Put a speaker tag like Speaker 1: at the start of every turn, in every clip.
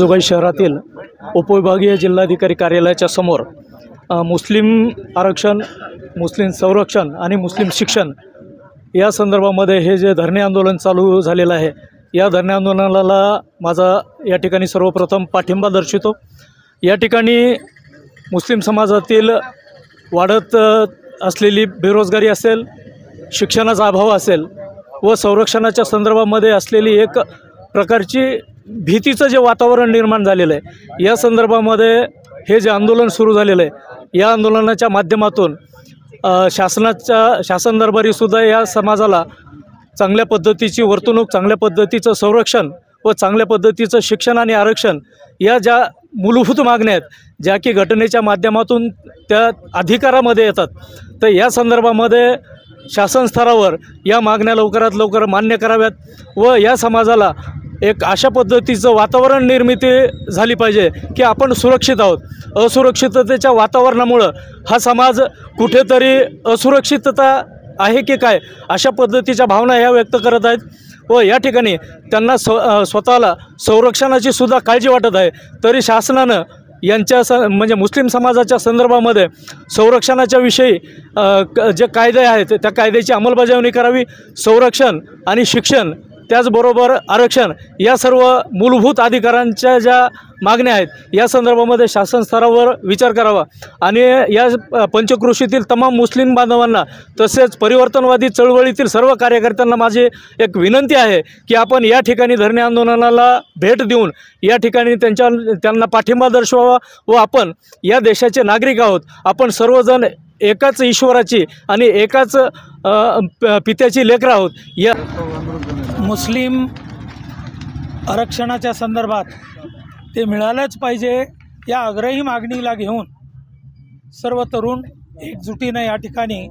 Speaker 1: नंदुरबार शहरातील उपविभागीय जिल्हाधिकारी कार्यालयाच्या समोर मुस्लिम आरक्षण, मुस्लिम संरक्षण आणि मुस्लिम शिक्षण या संदर्भामध्ये हे जे धरणे आंदोलन चालू झालेलं आहे, या धरणे आंदोलनाला माझा या ठिकाणी सर्वप्रथम पाठिंबा दर्शवितो। या ठिकाणी मुस्लिम समाजातील वाढत असलेली बेरोजगारी असेल, शिक्षणाचा अभाव असेल व संरक्षणाच्या संदर्भामध्ये असलेली एक प्रकारची भीतीचं जे वातावरण निर्माण झालेलं आहे, या संदर्भामध्ये हे जे आंदोलन सुरू झालेलं आहे, या आंदोलनाच्या माध्यमातून शासन दरबारीसुद्धा या समाजाला चांगल्या पद्धतीची वर्तणूक, चांगल्या पद्धतीचं संरक्षण व चांगल्या पद्धतीचं शिक्षण आणि आरक्षण या ज्या मूलभूत मागण्या आहेत, ज्या की घटनेच्या माध्यमातून त्या अधिकारामध्ये येतात, तर या संदर्भामध्ये शासन स्तरावर या मागण्या लवकरात लवकर मान्य कराव्यात व या समाजाला एक अशा पद्धतीचं वातावरण निर्मिती झाली पाहिजे की आपण सुरक्षित आहोत। असुरक्षिततेच्या वातावरणामुळं हा समाज कुठेतरी असुरक्षितता आहे की काय अशा पद्धतीच्या भावना ह्या व्यक्त करत आहेत व या ठिकाणी त्यांना स्वतःला संरक्षणाची सुद्धा काळजी वाटत आहे। तरी शासनानं यांच्या म्हणजे मुस्लिम समाजाच्या संदर्भामध्ये संरक्षणाच्या विषयी जे कायदे आहेत त्या कायद्याची अंमलबजावणी करावी। संरक्षण आणि शिक्षण त्याचबरोबर आरक्षण या सर्व मूलभूत अधिकारांच्या ज्या मागण्या आहेत, या संदर्भामध्ये शासन स्तरावर विचार करावा आणि या पंचक्रोशीतील तमाम मुस्लिम बांधवांना तसेच परिवर्तनवादी चळवळीतील सर्व कार्यकर्त्यांना माझी एक विनंती आहे की आपण या ठिकाणी धरणे आंदोलनाला भेट देऊन या ठिकाणी त्यांना पाठिंबा दर्शवावा व आपण या देशाचे नागरिक आहोत। आपण सर्वजण एकाच ईश्वराची आणि एकाच पित्याची लेकरं आहोत। या मुस्लिम आरक्षणाच्या संदर्भात ते मिळालंच पाहिजे या आग्रही मागणीला घेऊन सर्व तरुण एकजुटीनं या ठिकाणी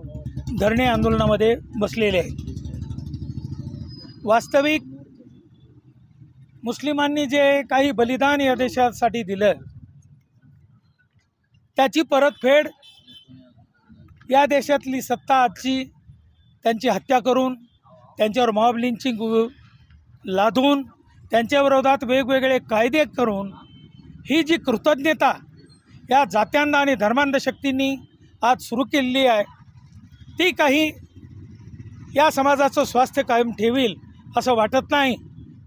Speaker 1: धरणे आंदोलनामध्ये बसलेले आहेत। वास्तविक मुस्लिमांनी जे काही बलिदान या देशासाठी दिलं, त्याची परतफेड या देशातली सत्ता आजची त्यांची हत्या करून, त्यांच्यावर मॉब लिंचिंग लादून, त्यांच्याविरोधात वेगवेगळे कायदे करून ही जी कृतज्ञता या जात्यांना आणि धर्मांध शक्तींनी आज सुरू केलेली आहे, ती काही या समाजाचं स्वास्थ्य कायम ठेवील असं वाटत नाही।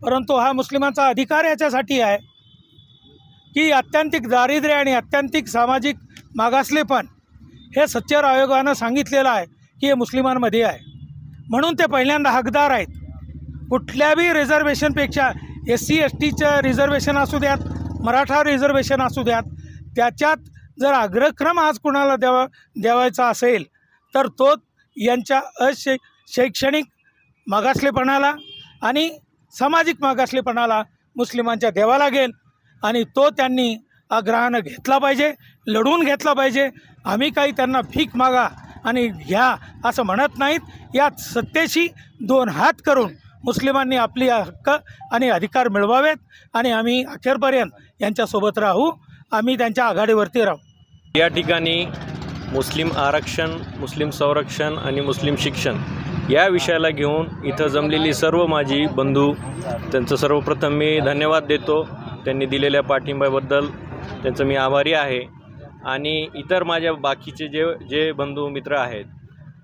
Speaker 1: परंतु हा मुस्लिमांचा अधिकार याच्यासाठी आहे की अत्यंतिक दारिद्र्य आणि अत्यंतिक सामाजिक मागासलेपण हे सच्चर आयोगानं सांगितलेलं आहे की हे मुस्लिमांमध्ये आहे, म्हणून ते पहिल्यांदा हकदार आहेत। कुठल्याही रिझर्वेशनपेक्षा SC STचं रिझर्वेशन असू द्यात, मराठा रिझर्वेशन असू द्यात, त्याच्यात जर अग्रक्रम आज कुणाला द्यावायचा असेल तर तो यांच्या शैक्षणिक मागासलेपणाला आणि सामाजिक मागासलेपणाला मुस्लिमांच्या द्यावा लागेल आणि तो त्यांनी आग्रहानं घेतला पाहिजे, लढून घेतला पाहिजे। आम्ही काही त्यांना भीक मागा आणि घ्या असं म्हणत नाहीत। यात सत्तेशी दोन हात करून मुस्लिमांनी आपली हक्क आणि अधिकार मिळवावेत आणि आम्ही अखेरपर्यंत यांच्यासोबत राहू, आम्ही त्यांच्या आघाडीवरती राहू।
Speaker 2: या ठिकाणी मुस्लिम आरक्षण, मुस्लिम संरक्षण आणि मुस्लिम शिक्षण या विषयाला घेऊन इथं जमलेली सर्व माझी बंधू, त्यांचं सर्वप्रथम मी धन्यवाद देतो। त्यांनी दिलेल्या पाठिंब्याबद्दल त्यांचं मी आभारी आहे आणि इतर माझ्या बाकीचे जे बंधू मित्र आहेत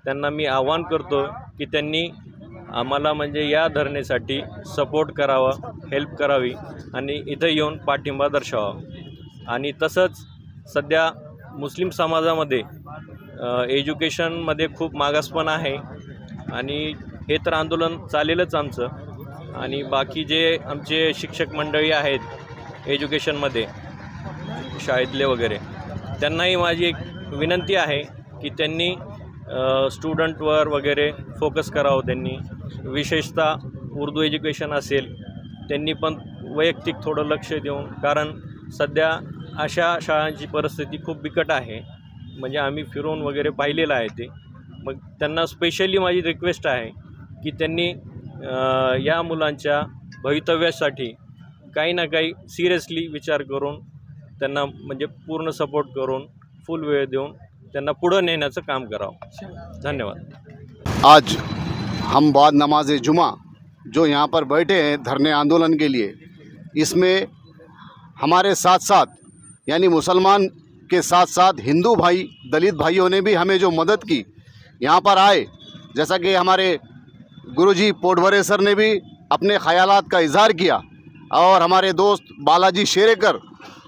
Speaker 2: त्यांना मी आवाहन करतो की त्यांनी आम्हाला म्हणजे या धरणेसाठी सपोर्ट करावा, हेल्प करावी आणि इथं येऊन पाठिंबा दर्शवावा। आणि तसंच सध्या मुस्लिम समाजामध्ये एज्युकेशनमध्ये खूप मागासपण आहे आणि हे तर आंदोलन चालेलच आमचं। आणि बाकी जे आमचे शिक्षक मंडळी आहेत एज्युकेशनमध्ये, शाळेतले वगैरे, त्यांनाही माझी एक विनंती आहे की त्यांनी स्टुडंटवर वगैरे फोकस करावं। त्यांनी विशेषतः उर्दू एज्युकेशन असेल त्यांनी पण वैयक्तिक थोडं लक्ष देऊन, कारण सध्या अशा शाळांची परिस्थिती खूप बिकट आहे, म्हणजे आम्ही फिरून वगैरे पाहिलेलं आहे ते। मग त्यांना स्पेशली माझी रिक्वेस्ट आहे की त्यांनी या मुलांच्या भवितव्यासाठी काही ना काही सिरियसली विचार करून त्यांना म्हणजे पूर्ण सपोर्ट करून फुल वेळ देऊन त्यांना पुढे नेण्याचं काम करावं। धन्यवाद।
Speaker 3: आज हम बाद नमाज जुमा जो यहाँ पर बैठे हैं धरने आंदोलन के लिए, इसमें हमारे साथ साथ यानी मुसलमान के साथ साथ हिंदू भाई दलित भाइयों ने भी हमें जो मदद की, यहाँ पर आए, जैसा कि हमारे गुरुजी पोटभरे सर ने भी अपने ख्यालात का इजहार किया, और हमारे दोस्त बालाजी शेरेकर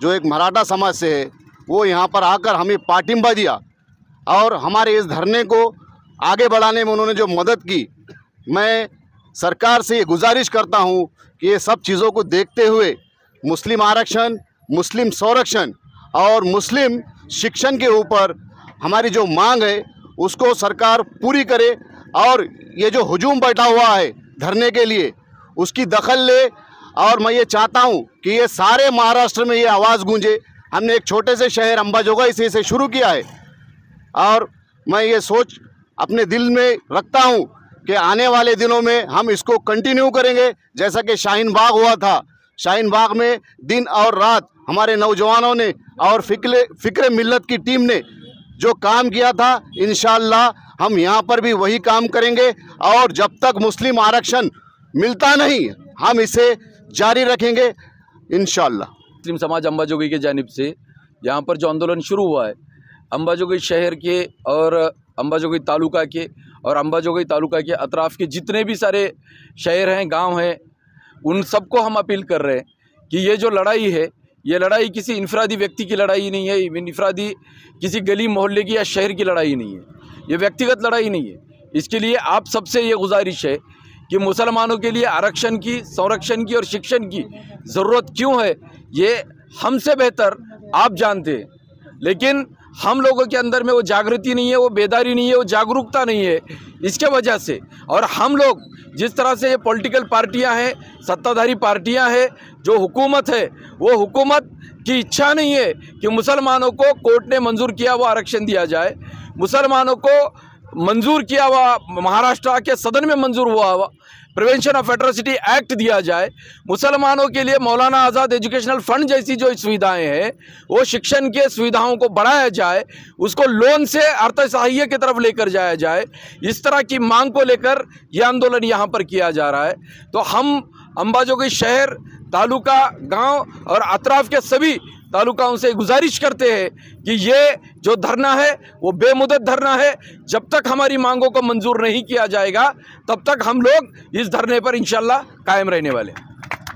Speaker 3: जो एक मराठा समाज से है, वो यहाँ पर आकर हमें पाठिंबा दिया और हमारे इस धरने को आगे बढ़ाने में उन्होंने जो मदद की। मैं सरकार से ये गुजारिश करता हूँ कि ये सब चीज़ों को देखते हुए मुस्लिम आरक्षण, मुस्लिम संरक्षण और मुस्लिम शिक्षण के ऊपर हमारी जो मांग है उसको सरकार पूरी करे, और ये जो हुजूम बैठा हुआ है धरने के लिए उसकी दखल ले। और मैं ये चाहता हूँ कि ये सारे महाराष्ट्र में ये आवाज़ गूंजे। हमने एक छोटे से शहर अंबाजोगाई से शुरू किया है, और मैं ये सोच अपने दिल में रखता हूँ कि आने वाले दिनों में हम इसको कंटिन्यू करेंगे। जैसा कि शाहीन बाग हुआ था, शाहीन बाग में दिन और रात हमारे नौजवानों ने और फ़िक्र मिल्लत की टीम ने जो काम किया था, इंशाअल्लाह हम यहाँ पर भी वही काम करेंगे, और जब तक मुस्लिम आरक्षण मिलता नहीं हम इसे जारी रखेंगे इंशाअल्लाह।
Speaker 4: मुस्लिम समाज अंबाजोगाई के जानिब से यहाँ पर जो आंदोलन शुरू हुआ है, अंबाजोगाई शहर के और अंबाजोगाई तालुका के और अंबाजोगाई तालुका के अतराफ़ के जितने भी सारे शहर हैं, गांव हैं, उन सबको हम अपील कर रहे हैं कि ये जो लड़ाई है, ये लड़ाई किसी इनफरादी व्यक्ति की लड़ाई नहीं है, इनफरादी किसी गली मोहल्ले की या शहर की लड़ाई नहीं है, ये व्यक्तिगत लड़ाई नहीं है। इसके लिए आप सबसे ये गुजारिश है कि मुसलमानों के लिए आरक्षण की, संरक्षण की और शिक्षण की ज़रूरत क्यों है, ये हमसे बेहतर आप जानते हैं, लेकिन हम लोगों के अंदर में वो जागृति नहीं है, वो बेदारी नहीं है, वो जागरूकता नहीं है। इसके वजह से, और हम लोग जिस तरह से ये पॉलिटिकल पार्टियां हैं, सत्ताधारी पार्टियां हैं, जो हुकूमत है, वो हुकूमत की इच्छा नहीं है कि मुसलमानों को कोर्ट ने मंजूर किया हुआ आरक्षण दिया जाए, मुसलमानों को मंजूर किया हुआ महाराष्ट्र के सदन में मंजूर हुआ प्रिवेंशन ऑफ एट्रोसिटी एक्ट दिया जाए, मुसलमानों के लिए मौलाना आज़ाद एजुकेशनल फ़ंड जैसी जो सुविधाएं हैं वो शिक्षण के सुविधाओं को बढ़ाया जाए, उसको लोन से अर्थसहाय्य की तरफ लेकर जाया जाए। इस तरह की मांग को लेकर यह आंदोलन यहाँ पर किया जा रहा है। तो हम अंबाजोगाई शहर, तालुका, गांव और अतराफ़ के सभी तालुकाओं से गुजारिश करते हैं कि ये जो धरना है वो बेमुदत धरना है। जब तक हमारी मांगों को मंजूर नहीं किया जाएगा तब तक हम लोग इस धरने पर इंशाअल्लाह कायम रहने वाले हैं।